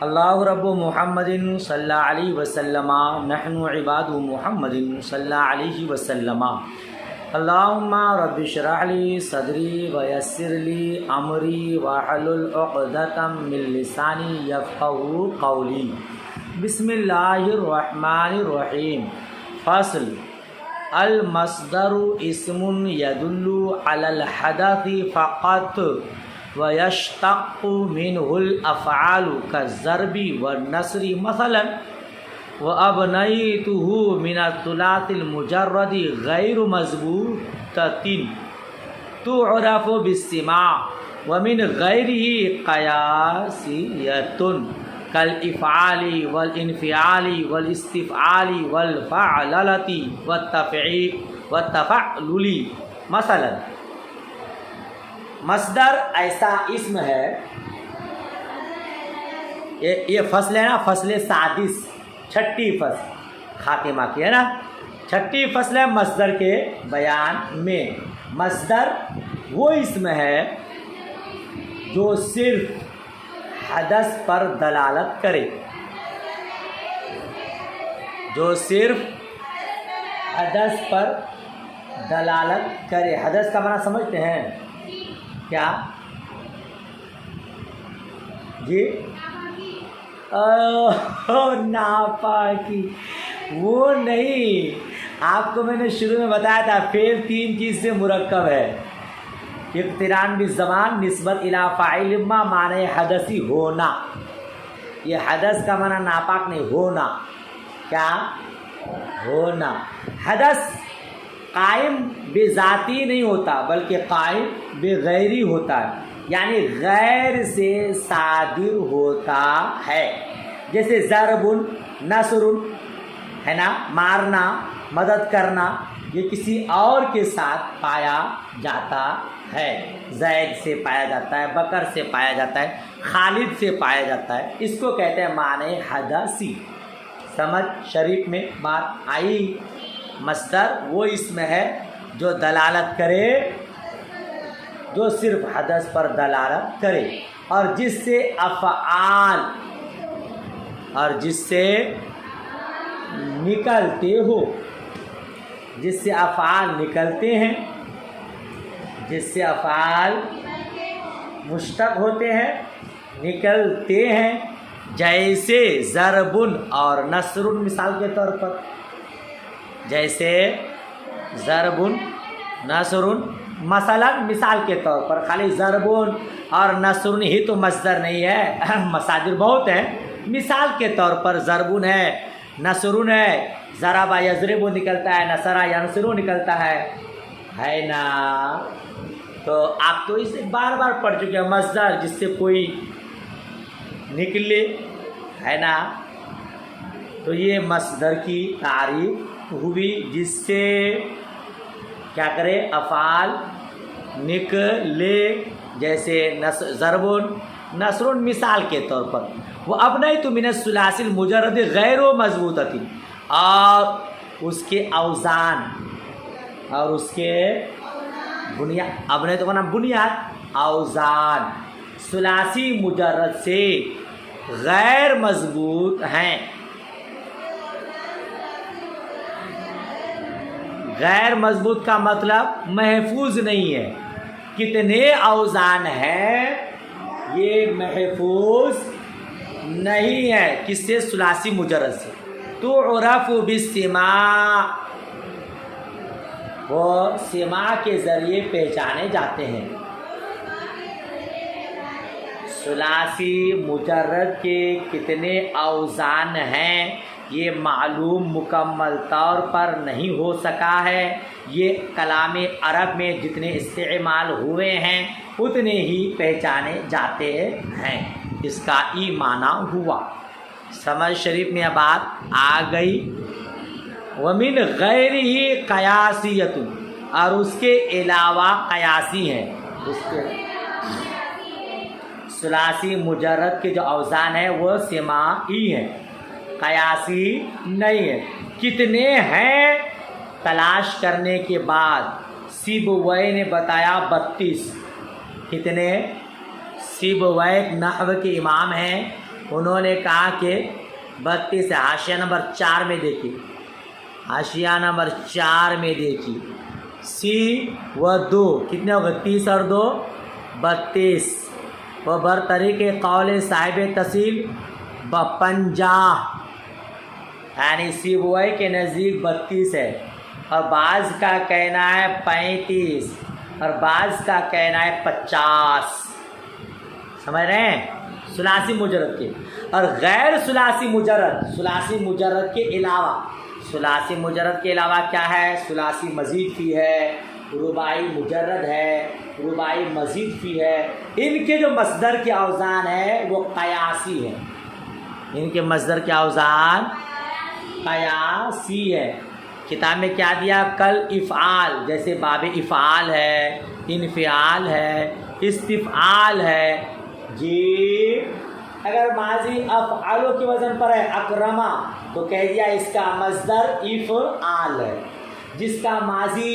اللہ رب محمد صلی اللہ علیہ وسلم نحن عباد محمد صلی اللہ علیہ وسلم اللہم رب اشرح لی صدری ویسر لی امری واحلل عقدۃ من لسانی یفقہوا قولی بسم اللہ الرحمن الرحیم فصل المصدر اسم يدل على الحدث فقط ويشتق منه الأفعال كالضرب والنصر مثلا وأبنيته من الثلاث المجرد غير مضبوطة تعرف بالسماع ومن غيره قياسية كالإفعال والإنفعال والاستفعال والفعللة والتفعلل مثلا مصدر ایسا اسم ہے، یہ فصل ہے نا، فصل سادس، چھٹی فصل خاتمہ کی ہے نا، چھٹی فصل ہے مصدر کے بیان میں۔ مصدر وہ اسم ہے جو صرف حدث پر دلالت کرے، جو صرف حدث پر دلالت کرے۔ حدث کا معنی سمجھتے ہیں کیا جی؟ ناپاکی وہ نہیں، آپ کو میں نے شروع میں بتایا تھا فعل تین چیز سے مرکب ہے۔ اقتران بالزمان، نسبت الی فاعل ما، معنی حدثی ہونا۔ یہ حدث کا معنی ناپاک نہیں، ہونا۔ کیا ہونا؟ حدث قائم بے ذاتی نہیں ہوتا بلکہ قائم بے غیری ہوتا ہے، یعنی غیر سے صادر ہوتا ہے۔ جیسے ضرب، نصر ہے نا، مارنا، مدد کرنا، یہ کسی اور کے ساتھ پایا جاتا ہے۔ زید سے پایا جاتا ہے، بکر سے پایا جاتا ہے، خالد سے پایا جاتا ہے، اس کو کہتے ہیں معنی حدثی۔ سمجھ شریف میں بات آئی؟ مصدر وہ اسم ہے جو دلالت کرے، جو صرف حدث پر دلالت کرے، اور جس سے افعال، اور جس سے نکلتے ہو، جس سے افعال نکلتے ہیں، جس سے افعال مشتق ہوتے ہیں، نکلتے ہیں، جیسے ضرب اور نصر، مثال کے طور پر، جیسے ضرب، نصر، مثلا مثال کے طور پر۔ خالی ضرب اور نصر ہی تو مصدر نہیں ہے، مصادر بہت ہیں۔ مثال کے طور پر ضرب ہے، نصر ہے، ضرب یضرب نکلتا ہے، نصر ینصر نکلتا ہے نا؟ تو آپ تو اسے بار بار پڑھ چکے ہیں، مصدر جس سے کوئی نکلے، ہے نا؟ تو یہ مصدر کی تعریف ہوئی، جس سے کیا کرے؟ افعال نکلے، جیسے ضرب، نصر، مثال کے طور پر۔ وہ ابنیت من الثلاث المجرد غیر مضبوطۃ، اور اس کے اوزان اور اس کے بنیاد، ابنیت کا نام بنیاد، اوزان ثلاثی مجرد سے غیر مضبوط ہیں۔ غیر مضبوط کا مطلب محفوظ نہیں ہے۔ کتنے اوزان ہیں یہ محفوظ نہیں ہے، کس سے؟ ثلاثی مجرد سے۔ تعرف بالسماع، وہ سماع کے ذریعے پہچانے جاتے ہیں۔ ثلاثی مجرد کے کتنے اوزان ہیں یہ معلوم مکمل طور پر نہیں ہو سکا ہے۔ یہ کلام عرب میں جتنے استعمال ہوئے ہیں اتنے ہی پہچانے جاتے ہیں۔ اس کا ای معنی ہوا۔ سمجھ شریف میں بات آ گئی؟ ومن غیرہ قیاسیۃ، اور اس کے علاوہ قیاسی ہیں۔ اس کے ثلاثی مجرد کے جو اوزان ہیں وہ سماعی ہیں، قیاسی نہیں ہے۔ کتنے ہیں؟ تلاش کرنے کے بعد سیبویہ نے بتایا 32۔ کتنے؟ سیبویہ نحو کے امام ہیں، انہوں نے کہا کہ 32 ہے، حاشیہ نمبر 4 میں دیکھیے، حاشیہ نمبر 4 میں دیکھیے، سی و 2 کتنے ہو گئے؟ 30 اور 2 32، وہ برطریق قول صاحب تحصیل 50، یعنی سیبوئی کے نزدیک 32 ہے، اور بعض کا کہنا ہے 35، اور بعض کا کہنا ہے 50، سمجھ رہے ہیں؟ ثلاثی مجرد کے، اور غیر ثلاثی مجرد کے علاوہ، ثلاثی مجرد کے علاوہ کیا ہے؟ ثلاثی مزید فی ہے، رباعی مجرد ہے، رباعی مزید فی ہے، ان کے جو مصدر کے اوزان ہے وہ قیاسی ہے، ان کے مصدر کے اوزان قیاسی ہے۔ کتاب میں کیا دیا؟ کل افعال، جیسے باب افعال ہے، انفعال ہے، استفعال ہے، جی اگر ماضی افعالوں کے وزن پر ہے اکرما تو کہہ دیا اس کا مصدر افعال ہے، جس کا ماضی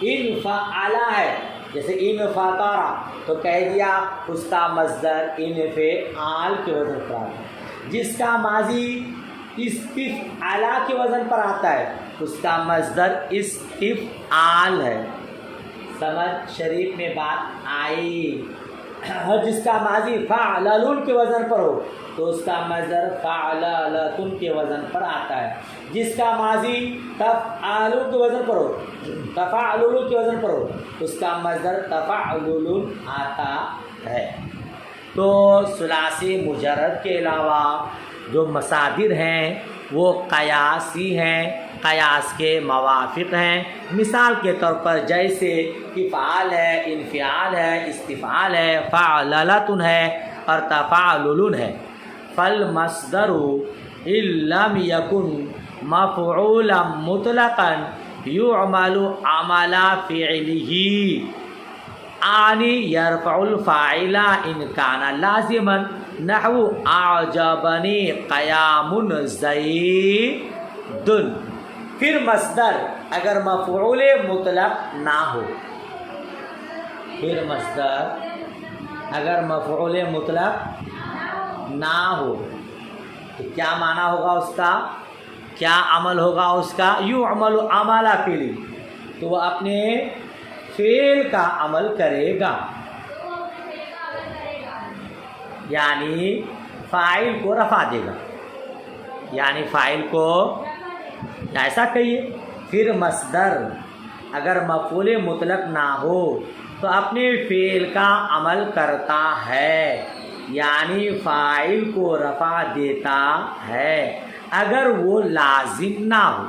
انفعلا ہے جیسے انفطارا تو کہہ دیا اس کا مصدر انفعال کے وزن پر آتا ہے، جس کا ماضی استفعلا کے وزن پر آتا ہے اس کا مصدر استفعال ہے۔ سمجھ شریف میں بات آئی؟ اور جس کا ماضی فعلل کے وزن پر ہو تو اس کا مصدر فعللۃ کے وزن پر آتا ہے، جس کا ماضی تفعال کے وزن پر ہو، تفعلل کے وزن پر ہو اس کا مصدر تفعلل آتا ہے۔ تو ثلاثی مجرد کے علاوہ جو مصادر ہیں وہ قیاسی ہیں، قیاس کے موافق ہیں۔ مثال کے طور پر جیسے افعال ہے، انفعال ہے، استفعال ہے، فعللۃ ہے اور تفعلل ہے۔ فالمصدر ان لم یکن مفعولا مطلقا یعمل عمل فعلہ آنی یرفع الفاعل ان کان لازما نحو اعجبنی قیام زید۔ پھر مصدر اگر مفعول مطلق نہ ہو، پھر مصدر اگر مفعول مطلق نہ ہو تو کیا معنی ہوگا اس کا؟ کیا عمل ہوگا اس کا؟ یعمل عمل فعل، تو وہ اپنے فعل کا عمل کرے گا، یعنی فاعل کو رفع دے گا، یعنی فاعل کو ایسا کہیے۔ پھر مصدر اگر مفعول مطلق نہ ہو تو اپنے فعل کا عمل کرتا ہے، یعنی فاعل کو رفع دیتا ہے اگر وہ لازم نہ ہو۔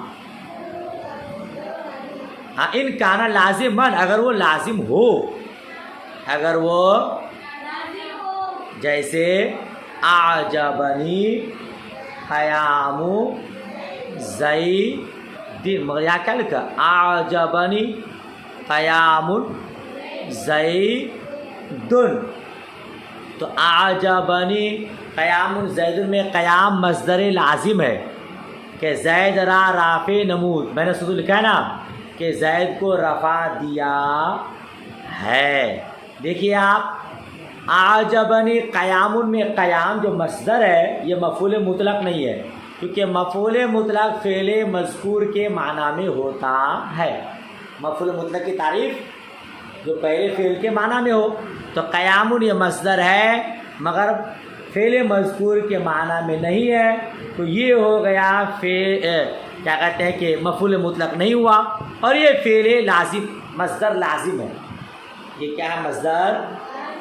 ان کانا لازمن اگر وہ لازم ہو، اگر وہ جیسے اعجبنی قیام زید، مگر یہاں کیا لکھا؟ اعجبنی قیام زید، تو اعجبنی قیام زید میں قیام مصدر لازم ہے کہ زید را رافع نمود، میں نے سدو لکھا ہے نا کہ زید کو رفع دیا ہے۔ دیکھیے آپ اعجبنی قیام میں قیام جو مصدر ہے یہ مفعول مطلق نہیں ہے، کیونکہ مفعول مطلق فعل مذکور کے معنی میں ہوتا ہے۔ مفعول مطلق کی تعریف جو پہلے فعل کے معنی میں ہو، تو قیام یہ مصدر ہے مگر فعل مذکور کے معنی میں نہیں ہے، تو یہ ہو گیا کیا کہتے ہیں کہ مفعول مطلق نہیں ہوا، اور یہ فعل لازم مصدر لازم ہے۔ یہ کیا ہے؟ مصدر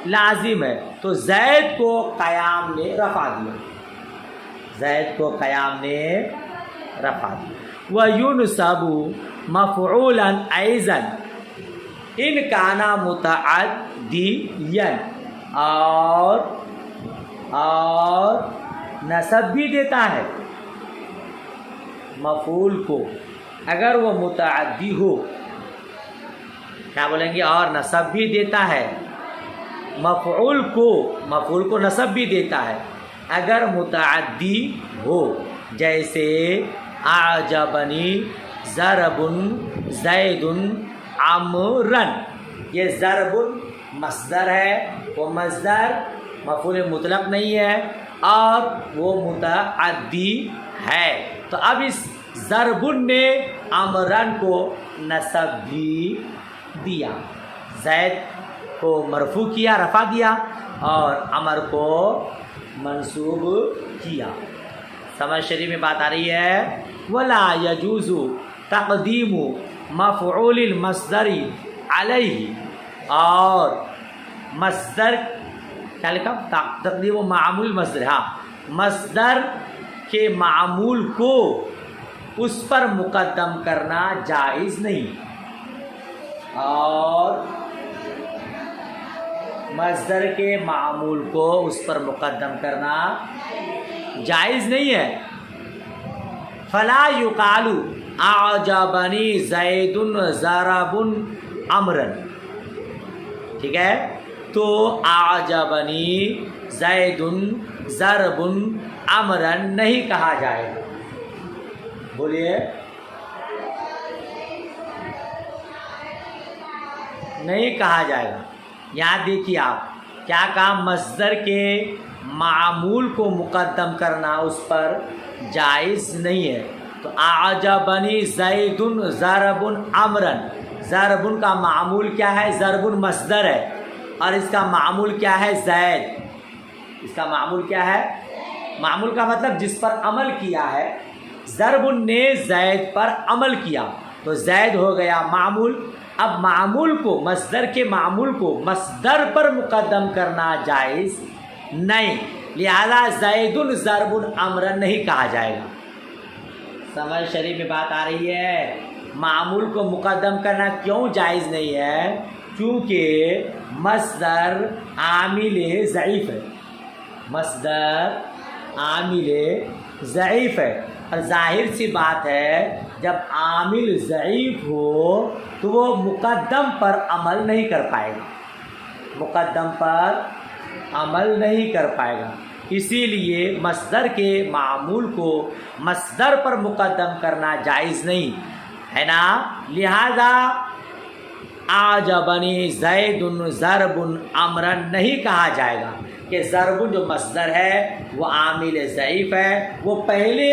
لازم ہے۔ تو زید کو قیام نے رفع دیا، زید کو قیام نے رفع دیا۔ وَيُنْصَبُ مَفْعُولًا أَيْضًا إِنْ كَانَ مُتَعَدِّيًا، اور نصب بھی دیتا ہے مفعول کو اگر وہ متعدی ہو، کیا بولیں گے؟ اور نصب بھی دیتا ہے مفعول کو نصب بھی دیتا ہے اگر متعدی ہو، جیسے اعجبنی ضرب زید عمرا، یہ ضرب مصدر ہے، وہ مصدر مفعول مطلق نہیں ہے، اور وہ متعدی ہے. تو اب اس ضربن نے امرن کو نصب بھی دیا، زید کو مرفوع کیا، رفع دیا، اور امر کو منصوب کیا. سمجھ شریف میں بات آ رہی ہے. ولا یجوز تقدیم مفعول المصدر علیہ، اور مصدر کیا لکھا؟ تقدیم و معمول مصدر. ہاں، مصدر کے معمول کو اس پر مقدم کرنا جائز نہیں، اور مصدر کے معمول کو اس پر مقدم کرنا جائز نہیں ہے. فلا یقال اعجبنی زید ضرب امرا، ٹھیک ہے؟ تو اعجبنی زید ضرب امرا نہیں کہا جائے گا. بولیے، نہیں کہا جائے گا. یہاں دیکھیے آپ کیا کہا، مصدر کے معمول کو مقدم کرنا اس پر جائز نہیں ہے. تو اعجبنی زید ضرب امرا، ضرب کا معمول کیا ہے؟ ضرب مصدر ہے، اور اس کا معمول کیا ہے؟ زید. اس کا معمول کیا ہے؟ معمول کا مطلب جس پر عمل کیا ہے. ضرب نے زید پر عمل کیا تو زید ہو گیا معمول. اب معمول کو، مصدر کے معمول کو مصدر پر مقدم کرنا جائز نہیں، لہذا زید ضرب امرا نہیں کہا جائے گا. سمجھ شریف میں بات آ رہی ہے. معمول کو مقدم کرنا کیوں جائز نہیں ہے؟ کیونکہ مصدر عامل ضعیف ہے. مصدر عامل ضعیف ہے، اور ظاہر سی بات ہے جب عامل ضعیف ہو تو وہ مقدم پر عمل نہیں کر پائے گا، مقدم پر عمل نہیں کر پائے گا. اسی لیے مصدر کے معمول کو مصدر پر مقدم کرنا جائز نہیں ہے نا. لہذا اعجبنی زید ضرب امرا نہیں کہا جائے گا کہ ضرب جو مصدر ہے وہ عامل ضعیف ہے، وہ پہلے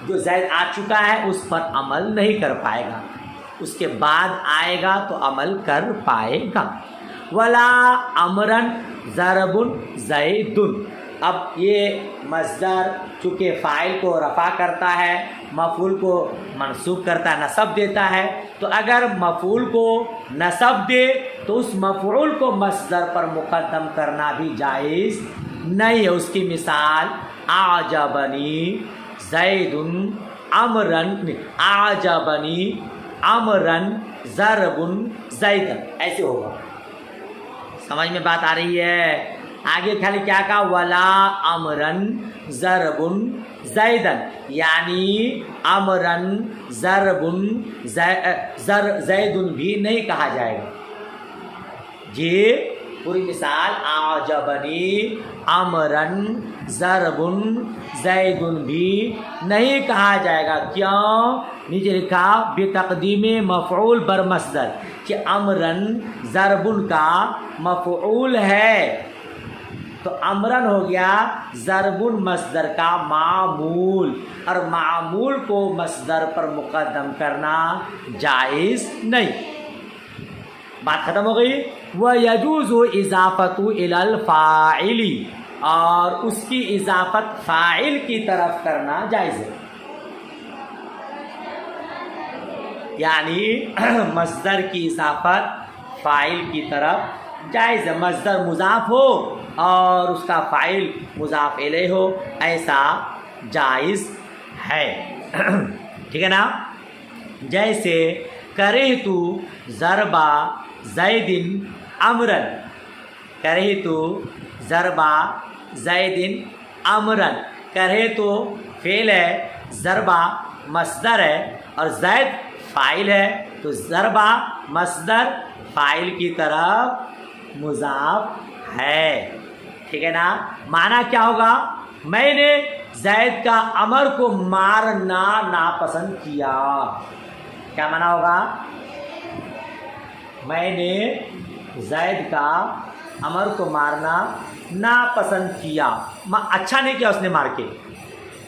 جو زید آ چکا ہے اس پر عمل نہیں کر پائے گا، اس کے بعد آئے گا تو عمل کر پائے گا. ولا امرا ضرب زید. اب یہ مصدر چونکہ فاعل کو رفع کرتا ہے، مفعول کو منصوب کرتا ہے، نصب دیتا ہے. تو اگر مفعول کو نصب دے تو اس مفعول کو مصدر پر مقدم کرنا بھی جائز نہیں ہے. اس کی مثال اعجبنی زید امرا، اعجبنی امرا ضرب زید، ایسے ہوگا. سمجھ میں بات آ رہی ہے. آگے خالی کیا کہا؟ ولا امرن ضرب زیدن، یعنی امرن ضرب زیدن بھی نہیں کہا جائے گا. جی پوری مثال اعجبنی امرن ضرب زیدن بھی نہیں کہا جائے گا. کیوں؟ نیچے لکھا بتقدیم مفعول بر مصدر، کہ امرن ضرب کا مفعول ہے تو امرن ہو گیا ضرب مصدر کا معمول، اور معمول کو مصدر پر مقدم کرنا جائز نہیں. بات ختم ہو گئی. وَيَجُوزُ اضافت الی الفاعل، اور اس کی اضافت فاعل کی طرف کرنا جائز ہے. یعنی مصدر کی اضافت فاعل کی طرف جائز ہے. مصدر مضاف ہو اور اس کا فاعل مضاف الیہ ہو، ایسا جائز ہے. ٹھیک ہے نا. جیسے کرہت ضرب زید امرا، کرہت ضرب زید امرا. کرہت فعل ہے، ضرب مصدر ہے، اور زید فاعل ہے، تو ضرب مصدر فاعل کی طرف مضاف ہے. ٹھیک ہے نا. معنی کیا ہوگا؟ میں نے زید کا امر کو مارنا ناپسند کیا. کیا معنی ہوگا؟ میں نے زید کا امر کو مارنا ناپسند کیا، اچھا نہیں کیا اس نے مار کے۔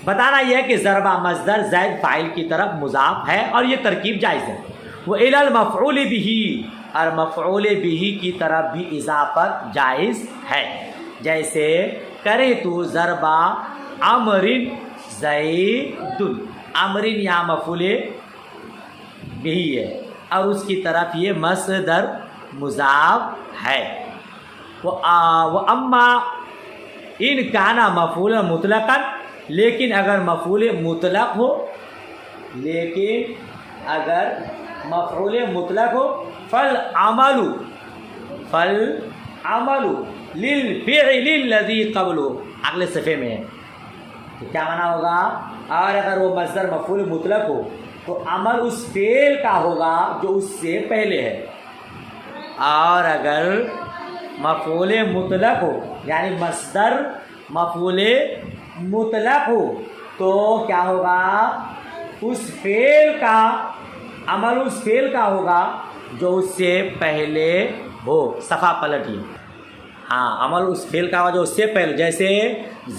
بتانا یہ ہے کہ ضربہ مصدر زائد فاعل کی طرف مضاف ہے اور یہ ترکیب جائز ہے۔ وہ الی المفعول بہ، اور مفعول بہ کی طرف بھی اضافت جائز ہے، جیسے کرے تو ضربہ عمر زید، عمر یا مفعول بہ ہے اور اس کی طرف یہ مصدر مضاف ہے۔ وہ اما ان کانا مفعول مطلقا، لیکن اگر مفعول مطلق ہو، لیکن اگر مفعول مطلق ہو فالعمل للفعل الذی قبلہ، اگلے صفحے میں ہے تو کیا معنی ہوگا؟ اور اگر وہ مصدر مفعول مطلق ہو تو عمل اس فعل کا ہوگا جو اس سے پہلے ہے، اور اگر مفعول مطلق ہو یعنی مصدر مفعول مطلق ہو تو کیا ہوگا؟ اس فعل کا عمل اس فعل کا ہوگا جو اس سے پہلے ہو۔ صفحہ پلٹیے، ہاں عمل اس فعل کا ہوگا جو اس سے پہلے، جیسے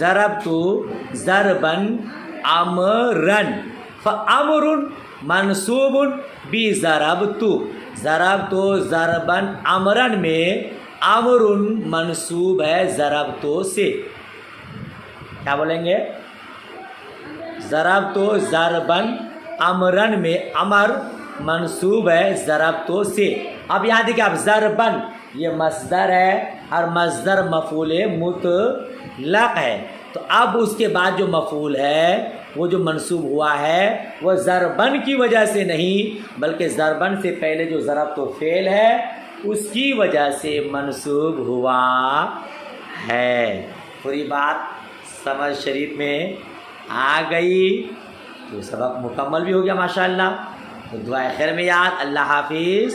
ضربت ضربا عمرا، فامر منصوب بضربت، ضربت ضربا عمرا میں امر منصوب ہے ضربتو سے۔ کیا بولیں گے؟ ضربت ضربا عمرا میں امر منصوب ہے ضربتو سے۔ اب یاد دیکھیں، اب ضربا یہ مصدر ہے اور مصدر مفعول مطلق ہے، تو اب اس کے بعد جو مفعول ہے وہ جو منصوب ہوا ہے وہ ضربن کی وجہ سے نہیں بلکہ ضربن سے پہلے جو ضربت و فعل ہے اس کی وجہ سے منصوب ہوا ہے۔ پوری بات سمجھ شریف میں آ گئی، تو سبق مکمل بھی ہو گیا ماشاءاللہ۔ تو دعائے خیر میں یاد، اللہ حافظ۔